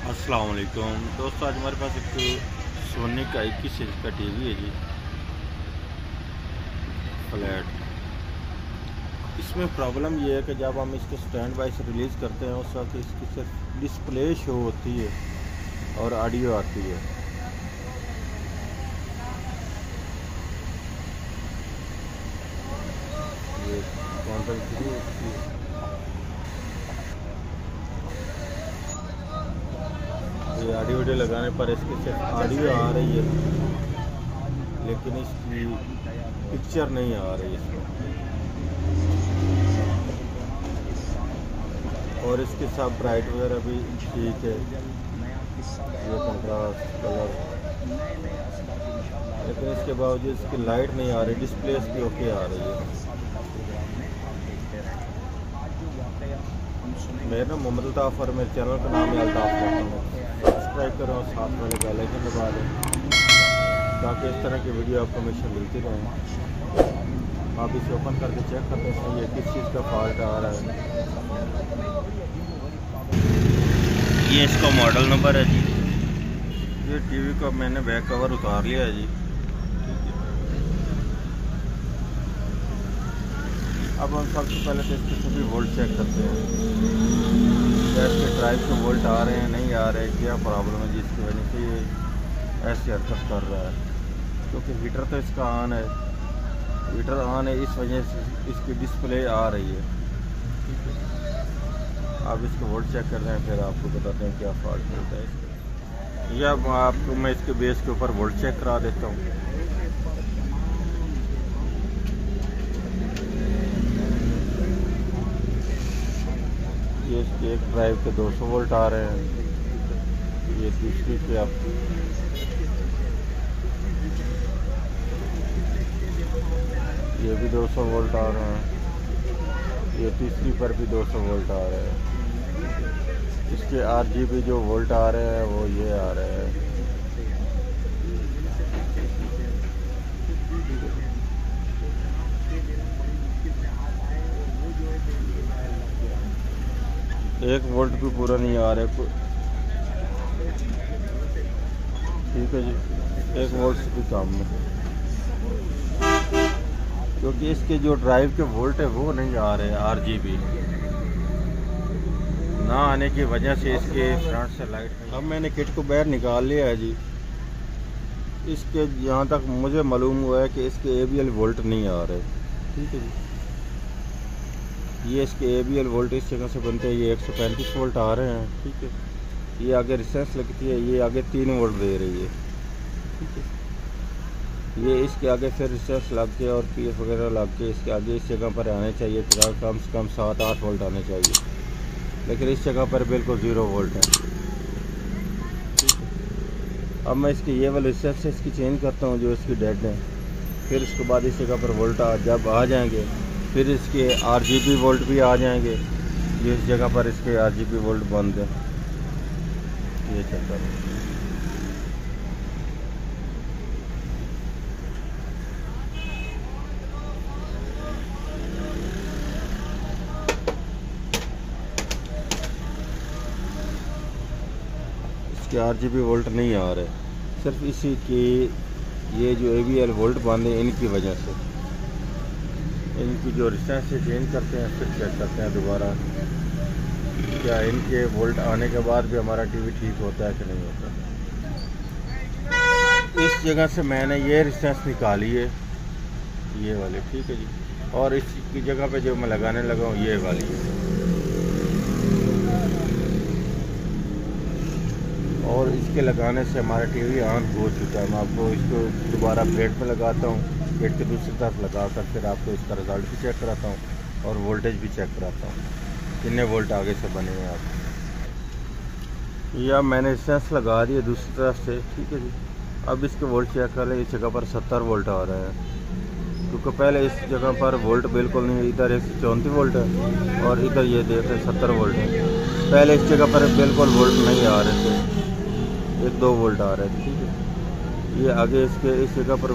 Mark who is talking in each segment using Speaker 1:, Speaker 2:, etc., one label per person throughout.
Speaker 1: अस्सलाम वालेकुम दोस्तों, आज हमारे पास एक सोनी का 21 इंच का टीवी है जी, फ्लैट। इसमें प्रॉब्लम ये है कि जब हम इसको स्टैंड बाय से रिलीज़ करते हैं उस वक्त इसकी सिर्फ डिस्प्ले शो होती है और ऑडियो आती है। ये ये ऑडियो वीडियो लगाने पर इसकी सिर्फ ऑडियो आ रही है, लेकिन इसकी पिक्चर नहीं आ रही इसमें। और इसके साथ ब्राइट वगैरह भी ठीक है, ये कंट्रास्ट कलर, लेकिन इसके बावजूद इसकी लाइट नहीं आ रही, डिस्प्ले इसकी ओके आ रही है। मेरा नाम मोहम्मद अल्ताफ़ और मेरे चैनल का नाम है अल्ताफ़ करता हूँ। सब्सक्राइब करें और साथ वाले बेल आइकन दबा दें ताकि इस तरह की वीडियो आपको हमेशा मिलती रहे। आप इसे ओपन करके चेक करते हैं ये किस चीज़ का फॉल्ट आ रहा है। ये इसका मॉडल नंबर है जी। ये टीवी का मैंने बैक कवर उतार लिया है जी। अब हम सबसे पहले तो इसके सभी वोल्ट चेक करते हैं, क्या इसके ड्राइव के वोल्ट आ रहे हैं नहीं आ रहे, क्या प्रॉब्लम है जिसकी वजह से ये ऐसी हरकत कर रहा है। क्योंकि हीटर तो इसका ऑन है, हीटर ऑन है, इस वजह से इसकी डिस्प्ले आ रही है। आप इसके वोल्ट चेक कर रहे हैं, फिर आपको बताते हैं क्या फॉल्ट मिलता है इसका। या आपको मैं इसके बेस के ऊपर वोल्ट चेक करा देता हूँ। ये इसके एक ड्राइव के 200 वोल्ट आ रहे हैं, ये दूसरी पे आप ये भी 200 वोल्ट आ रहे हैं, ये तीसरी पर भी 200 वोल्ट आ रहे हैं। इसके RGB जो वोल्ट आ रहे हैं वो ये आ रहे हैं। एक वोल्ट भी पूरा नहीं आ रहा है, ठीक है जी, एक वोल्ट से भी कम है, क्योंकि इसके जो ड्राइव के वोल्ट है वो नहीं आ रहे हैं। RGB ना आने की वजह से इसके फ्रंट से लाइट नहीं। अब मैंने किट को बाहर निकाल लिया है जी। इसके जहाँ तक मुझे मालूम हुआ है कि इसके ABL वोल्ट नहीं आ रहे, ठीक है जी। ये इसके ABL वोल्ट इस जगह से बनते हैं, ये 135 वोल्ट आ रहे हैं, ठीक है। ये आगे रिसेंस लगती है, ये आगे 3 वोल्ट दे रही है, ठीक है। ये इसके आगे फिर रिसेंस लग के और PF वगैरह लग के इसके आगे इस जगह पर आने चाहिए, कम से कम 7-8 वोल्ट आने चाहिए, लेकिन इस जगह पर बिल्कुल 0 वोल्ट है, ठीक है। अब मैं इसकी ये वाले रिसेंस से इसकी चेंज करता हूँ जो इसकी डेड है, फिर उसके बाद इस जगह पर वोल्ट जब आ जाएंगे फिर इसके RGB वोल्ट भी आ जाएंगे। जिस जगह पर इसके RGB वोल्ट बंद है, ये चक्कर है। इसके RGB वोल्ट नहीं आ रहे, सिर्फ इसी की ये जो ABL वोल्ट बंद है इनकी वजह से। इनकी जो रिसेंस से चेंज करते हैं फिर चेक करते हैं दोबारा क्या इनके वोल्ट आने के बाद भी हमारा टीवी ठीक होता है कि नहीं होता। इस जगह से मैंने ये रिसेंस निकाली है, ये वाली, ठीक है जी। और इसकी जगह पे जो मैं लगाने लगा हूँ ये वाली है। और इसके लगाने से हमारा टीवी ऑन हो चुका है। मैं आपको इसको दोबारा प्लेट में लगाता हूँ, प्लेट के दूसरी तरफ लगा कर फिर आपको इसका रिज़ल्ट भी चेक कराता हूँ और वोल्टेज भी चेक कराता हूँ कितने वोल्ट आगे से बने हैं आप। या मैंने रिसेंस लगा दिए दूसरी तरफ से, ठीक है जी। अब इसके वोल्ट चेक कर लें, इस जगह पर 70 वोल्ट आ रहे हैं, क्योंकि पहले इस जगह पर वोल्ट बिल्कुल नहीं, इधर 134 वोल्ट है और इधर ये देख रहे 70 वोल्ट है। पहले इस जगह पर बिल्कुल वोल्ट नहीं आ रहे थे, 1-2 वोल्ट आ रहे थे, ठीक है। ये आगे इसके इस जगह पर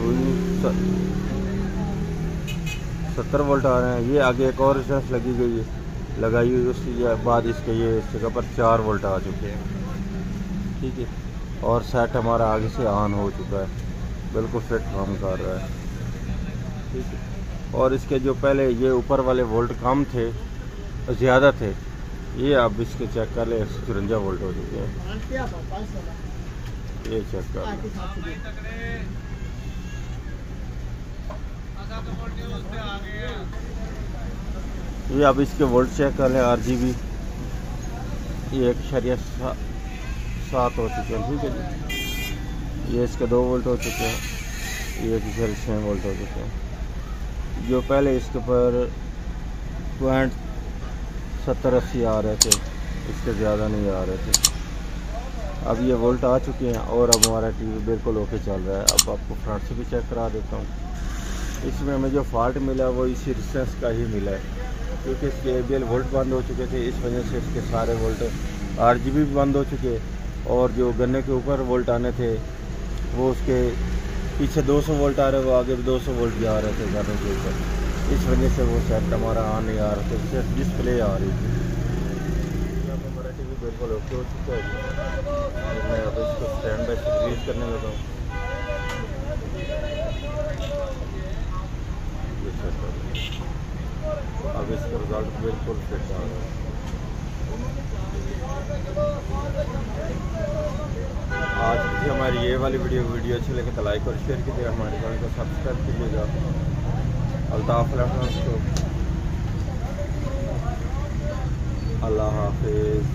Speaker 1: 70 वोल्ट आ रहे हैं। ये आगे एक और रिसेंस लगाई हुई, उसके बाद इसके ये इस जगह पर 4 वोल्ट आ चुके हैं। ठीक है। और सेट हमारा आगे से ऑन हो चुका है, बिल्कुल फिट काम कर रहा है, ठीक है। और इसके जो पहले ये ऊपर वाले वोल्ट कम थे, ज़्यादा थे, ये आप इसके चेक कर ले 154 वोल्ट हो चुके हैं। ये चेक कर लें। ये आप इसके वोल्ट चेक कर लें, RGB ये 1.7 हो चुके हैं, ठीक है जी। ये इसके 2 वोल्ट हो चुके हैं, ये 1.6 वोल्ट हो चुके हैं। जो पहले इसके पर 0.70-80 आ रहे थे, इसके ज़्यादा नहीं आ रहे थे। अब ये वोल्ट आ चुके हैं और अब हमारा टीवी बिल्कुल ओके चल रहा है। अब आपको फ्रंट से भी चेक करा देता हूँ। इसमें हमें जो फॉल्ट मिला वो इसी रेजिस्टेंस का ही मिला है, क्योंकि इसके ABL वोल्ट बंद हो चुके थे, इस वजह से इसके सारे वोल्ट RGB भी बंद हो चुके, और जो गन्ने के ऊपर वोल्ट आने थे वो उसके पीछे 200 वोल्ट आ रहे, वो आगे भी 200 वोल्ट भी आ रहे थे गन्ने के ऊपर। इस वजह से वो सेट हमारा ऑन नहीं आ रहा था, सिर्फ डिस्प्ले आ रही थी। अब हमारा टीवी बिल्कुल ओके हो चुका है। मैं अब इसको स्टैंड बाय रिलीज करने लगा हूँ। अब इसका रिजल्ट बिल्कुल फिट आ रहा है। आज की हमारी ये वाली वीडियो अच्छी लगे तो लाइक और शेयर कीजिएगा, हमारे चैनल को सब्सक्राइब कीजिएगा। अल्ताफ को अल्लाह हाफिज़।